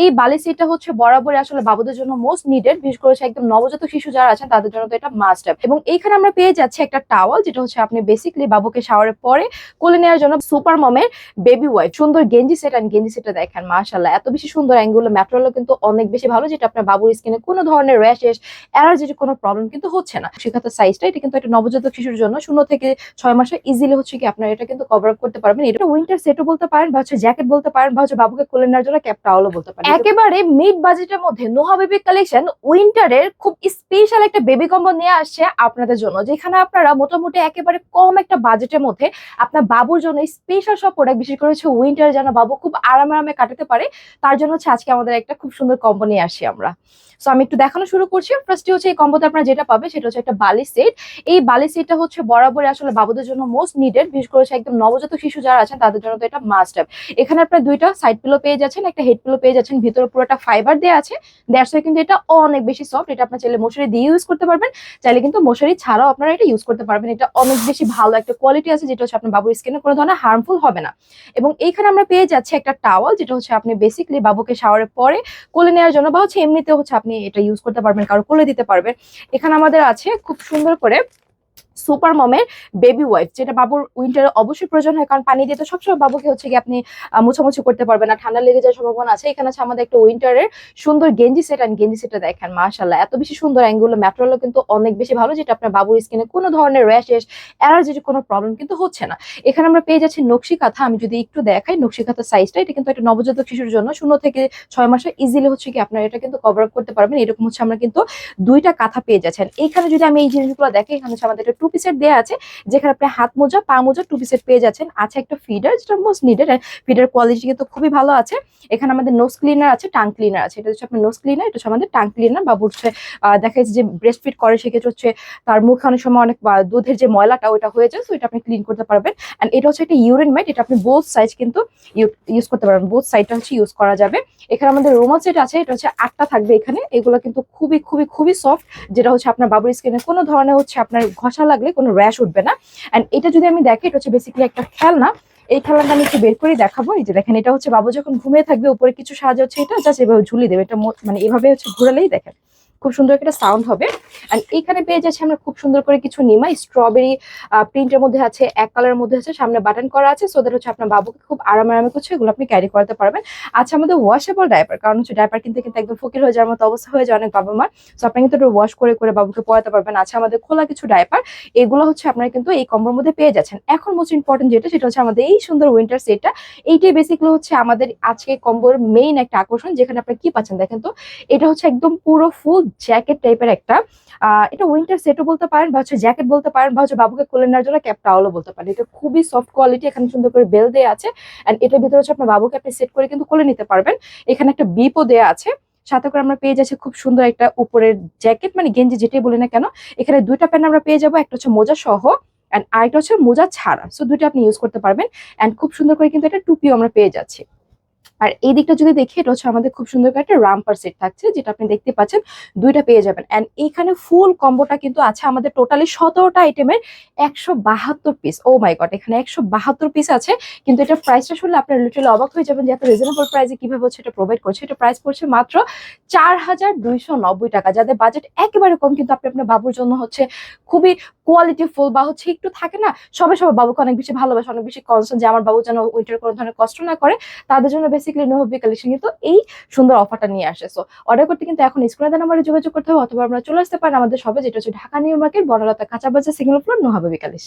এই বালি সিটটা হচ্ছে বরাবরই আসলে বাবুদের জন্য মোস্ট নিডেড, বিশেষ করে একদম নবজাতক শিশু যারা আছেন তাদের জন্য তো এটা মাস্ট হ্যাভ। এবং এইখানে আমরা পেয়ে যাচ্ছি একটা টাওয়াল, যেটা হচ্ছে আপনি বেসিক্যালি বাবুকে শাওয়ারের পরে কোলে নেওয়ার জন্য সুপার মমের বেবি ওয়াইপ। সুন্দর গেঞ্জি সেট, এন্ড গেঞ্জি সেটটা দেখেন মাশাআল্লাহ এত বেশি সুন্দর, অ্যাঙ্গুলো ম্যাটেরিয়ালও কিন্তু অনেক বেশি ভালো, যেটা আপনার বাবুর স্কিনে কোনো ধরনের র্যাশেস অ্যালার্জির কোনো প্রবলেম কিন্তু হচ্ছে না। শিখাতে সাইজটা এটা কিন্তু একটা নবজাতক শিশুর জন্য 0 থেকে 6 মাসে ইজিলি হচ্ছে কি আপনারা এটা কিন্তু কভার আপ করতে পারবেন। এটা উইন্টার সেটও বলতে পারেন, বা হচ্ছে জ্যাকেট বলতে পারেন, বা হচ্ছে বাবুকে কোলে নেওয়ার জন্য ক্যাপ টাওয়ালও বলতে পারেন। একেবারে মিড বাজেটের মধ্যে নোহা বেবি কালেকশন উইন্টারের খুব স্পেশাল একটা বেবি কম্বো নিয়ে আসছে আপনাদের জন্য, যেখানে আপনারা মোটামুটি একেবারে কম একটা বাজেটের মধ্যে আপনার বাবুর জন্য স্পেশাল সব প্রোডাক্ট, বিশেষ করে হচ্ছে উইন্টার যেন বাবু খুব আরামে কাটাতে পারে, তার জন্য হচ্ছে আজকে আমাদের একটা খুব সুন্দর কম্বো নিয়ে আসি আমরা। সো আমি একটু দেখানো শুরু করছি। ফার্স্টে হচ্ছে এই কম্বোতে আপনারা যেটা পাবে সেটা হচ্ছে একটা বালি সেট। এই বালি সেটটা হচ্ছে বরাবরই আসলে বাবুদের জন্য মোস্ট নিডেড, বিশেষ করে একদম নবজাতক শিশু যারা আছেন তাদের জন্য তো এটা মাস্ট হ্যাভ। এখানে আপনারা দুইটা সাইড পিলো পেয়ে যাচ্ছেন, একটা হেড পিলো পেয়ে যাচ্ছেন, ভিতরে পুরোটা ফাইবার দেওয়া আছে। দ্যাটস ওয়াই কিন্তু এটা অনেক বেশি সফট। এটা আপনার চাইলে মশারি দিয়ে ইউজ করতে পারবেন, চাইলে কিন্তু মশারি ছাড়াও আপনারা এটা ইউজ করতে পারবেন। এটা অনেক বেশি ভালো একটা কোয়ালিটি আছে, যেটা হচ্ছে আপনার বাবুর স্কিনে কোনো ধরনের হার্মফুল হবে না। এবং এইখানে আমরা পেয়ে যাচ্ছি একটা টাওয়াল, যেটা হচ্ছে আপনি বেসিক্যালি বাবুকে শাওয়ারের পরে কোলে নেওয়ার জন্য, বা হচ্ছে এমনিতেও হচ্ছে আপনি এটা ইউজ করতে পারবেন, কারো কোলে দিতে পারবেন। এখানে আমাদের আছে খুব সুন্দর করে সুপার মমের বেবি ওয়াইপ, যেটা বাবুর উইন্টারে অবশ্যই প্রয়োজন হয়, কারণ পানি দিয়ে তো সবসময় বাবুকে হচ্ছে কি আপনি মোছামুছি করতে পারবেন না, ঠান্ডা লেগে যাওয়ার সম্ভাবনা আছে। এখানে আছে আমাদের একটা উইন্টারের সুন্দর গেঞ্জি সেট, এন্ড গেঞ্জি সেটটা দেখেন মাশাআল্লাহ এত বেশি সুন্দর, অ্যাঙ্গুলো ম্যাটেরিয়ালও কিন্তু অনেক বেশি ভালো, যেটা আপনার বাবুর স্কিনে কোনো ধরনের র্যাশেস অ্যালার্জির কোনো প্রবলেম কিন্তু হচ্ছে না। এখানে আমরা পেয়ে যাচ্ছি নকশি কাঁথা। আমি যদি একটু দেখাই নকশি কাঁথার সাইজটা, এটা কিন্তু একটা নবজাতক শিশুর জন্য 0 থেকে 6 মাসে ইজিলি হচ্ছে কি আপনারা এটা কিন্তু কভার আপ করতে পারবেন। এরকম হচ্ছে আমরা কিন্তু দুইটা কাঁথা পেয়ে যাচ্ছেন। এইখানে যদি আমি এই জিনিসগুলো দেখি, এখানে হচ্ছে আমাদের একটা 2 পিসের দেওয়া আছে, যেখানে আপনি হাত মোজা পা মোজা 2 পিসের পেয়ে যাচ্ছেন। আছে একটা ফিডার, যেটা মোস্ট নিডেড, ফিডার কোয়ালিটি কিন্তু খুবই ভালো আছে। এখানে আমাদের নোজ ক্লিনার আছে, টাং ক্লিনার আছে। এটা হচ্ছে আপনার নোজ ক্লিনার, এটা হচ্ছে আমাদের টাং ক্লিনার। বাবু হচ্ছে দেখা যাচ্ছে যে ব্রেস্ট ফিড করে, সেক্ষেত্রে হচ্ছে তার মুখে অনেক সময় অনেক দুধের যে ময়লাটা ওটা হয়ে যায়, তো এটা আপনি ক্লিন করতে পারবেন। এন্ড এটা হচ্ছে একটা ইউরিন ম্যাট, এটা আপনি বোথ সাইজ কিন্তু ইউজ করতে পারবেন, বোথ সাইডটা হচ্ছে ইউজ করা যাবে। এখানে আমাদের রুমাল সেট আছে, এটা হচ্ছে 8টা থাকবে এখানে। এগুলো কিন্তু খুবই খুবই খুবই সফট, যেটা হচ্ছে আপনার বাবুর স্কিনে কোনো ধরনের হচ্ছে আপনার ঘষা লাগলে কোনো র্যাশ উঠবে না। এন্ড এটা যদি আমি দেখি, এটা হচ্ছে বেসিক্যালি একটা খেলনা। এই খেলনাটা আমি একটু বের করে দেখাবো। এই যে দেখেন, এটা হচ্ছে বাবু যখন ঘুমিয়ে থাকবে উপরে কিছু সাহায্য হচ্ছে, এটা জাস্ট এভাবে ঝুলিয়ে দেবে। এটা মানে এভাবে হচ্ছে ঘুরালেই দেখেন খুব সুন্দর একটা সাউন্ড হবে। এন্ড এইখানে পেয়ে যাচ্ছে আমরা খুব সুন্দর করে কিছু নিমা স্ট্রবেরি প্রিন্টের মধ্যে আছে, এক কালারের মধ্যে আছে, সামনে বাটন করা আছে, সো দ্যাট হচ্ছে আপনার বাবুকে খুব আরামে করছে এগুলো আপনি ক্যারি করতে পারবেন। আচ্ছা, আমাদের ওয়াশেবল ডাইপার, কারণ হচ্ছে ডাইপার কিনতে কিন্তু একদম ফকির হয়ে যাওয়ার মতো অবস্থা হয়ে যায় অনেক বাবা মার। সো আপনি কিন্তু একটু ওয়াশ করে বাবুকে পরাতে পারবেন। আচ্ছা, আমাদের খোলা কিছু ডাইপার, এগুলো হচ্ছে আপনারা কিন্তু এই কম্বোর মধ্যে পেয়ে যাচ্ছেন। এখন মোস্ট ইম্পর্টেন্ট যেটা, সেটা হচ্ছে আমাদের এই সুন্দর উইন্টার সেটটা। এইটাই বেসিক্যালি হচ্ছে আমাদের আজকে কম্বোর মেইন একটা আকর্ষণ, যেখানে আপনি কি পাচ্ছেন দেখেন তো। এটা হচ্ছে একদম পুরো ফুল জ্যাকেট টাইপের একটা এটা উইন্টার সেটও বলতে পারেন, বা হচ্ছে জ্যাকেট বলতে পারেন, বা হচ্ছে বাবুকে কোলে নেওয়ার জন্য ক্যাপ টাওয়ালও বলতে পারেন। এটা খুবই সফট কোয়ালিটি, এখানে সুন্দর করে বেল দেওয়া আছে। এন্ড এটার ভিতরে হচ্ছে আপনার বাবুকে আপনি সেট করে কিন্তু কোলে নিতে পারবেন। এখানে একটা বিপও দেওয়া আছে, সাথে করে আমরা পেয়ে যাচ্ছি খুব সুন্দর একটা উপরের জ্যাকেট, মানে গেঞ্জি যেটাই বলি না কেন। এখানে দুইটা প্যান্ট আমরা পেয়ে যাবো, একটা হচ্ছে মোজা সহ এন্ড আরেকটা হচ্ছে মোজা ছাড়া। সো দুইটা আপনি ইউজ করতে পারবেন। এন্ড খুব সুন্দর করে কিন্তু একটা টুপিও আমরা পেয়ে যাচ্ছি। আর এই দিকটা যদি দেখি, এটা হচ্ছে আমাদের খুব সুন্দর করে একটা রাম্পার সেট থাকছে, যেটা আপনি দেখতে পাচ্ছেন দুইটা পেয়ে যাবেন। এন্ড এইখানে ফুল কম্বোটা কিন্তু আছে আমাদের টোটালি 17টা আইটেমের 172 পিস। ও মাই গড, এখানে 172 পিস আছে। কিন্তু এটা প্রাইসটা শুনলে আপনার লিটারালি অবাক হয়ে যাবেন যে এত রিজনেবল প্রাইসে কিভাবে হচ্ছে এটা প্রোভাইড করছে। এটা প্রাইস পড়ছে মাত্র 4290 টাকা। যাদের বাজেট একেবারে কম, কিন্তু আপনি আপনার বাবুর জন্য হচ্ছে খুবই কোয়ালিটিফুল, বা হচ্ছে একটু থাকে না সবাই বাবুকে অনেক বেশি ভালোবাসে, অনেক বেশি কনসার্ন যে আমার বাবু যেন উইন্টার কোনো ধরনের কষ্ট না করে, তাদের জন্য বেসিক্যালি নোহবি কালেকশন কিন্তু এই সুন্দর অফারটা নিয়ে আসে। সো অর্ডার করতে কিন্তু এখন স্ক্রিনে দেওয়া নাম্বারে যোগাযোগ করতে হবে, অথবা আপনারা চলে আসতে পারেন আমাদের শপে, যেটা হচ্ছে ঢাকা নিউ মার্কেট, বনলতা কাঁচা বাজার, সিগন্যাল ফ্লোর, নোহবি কালেকশন।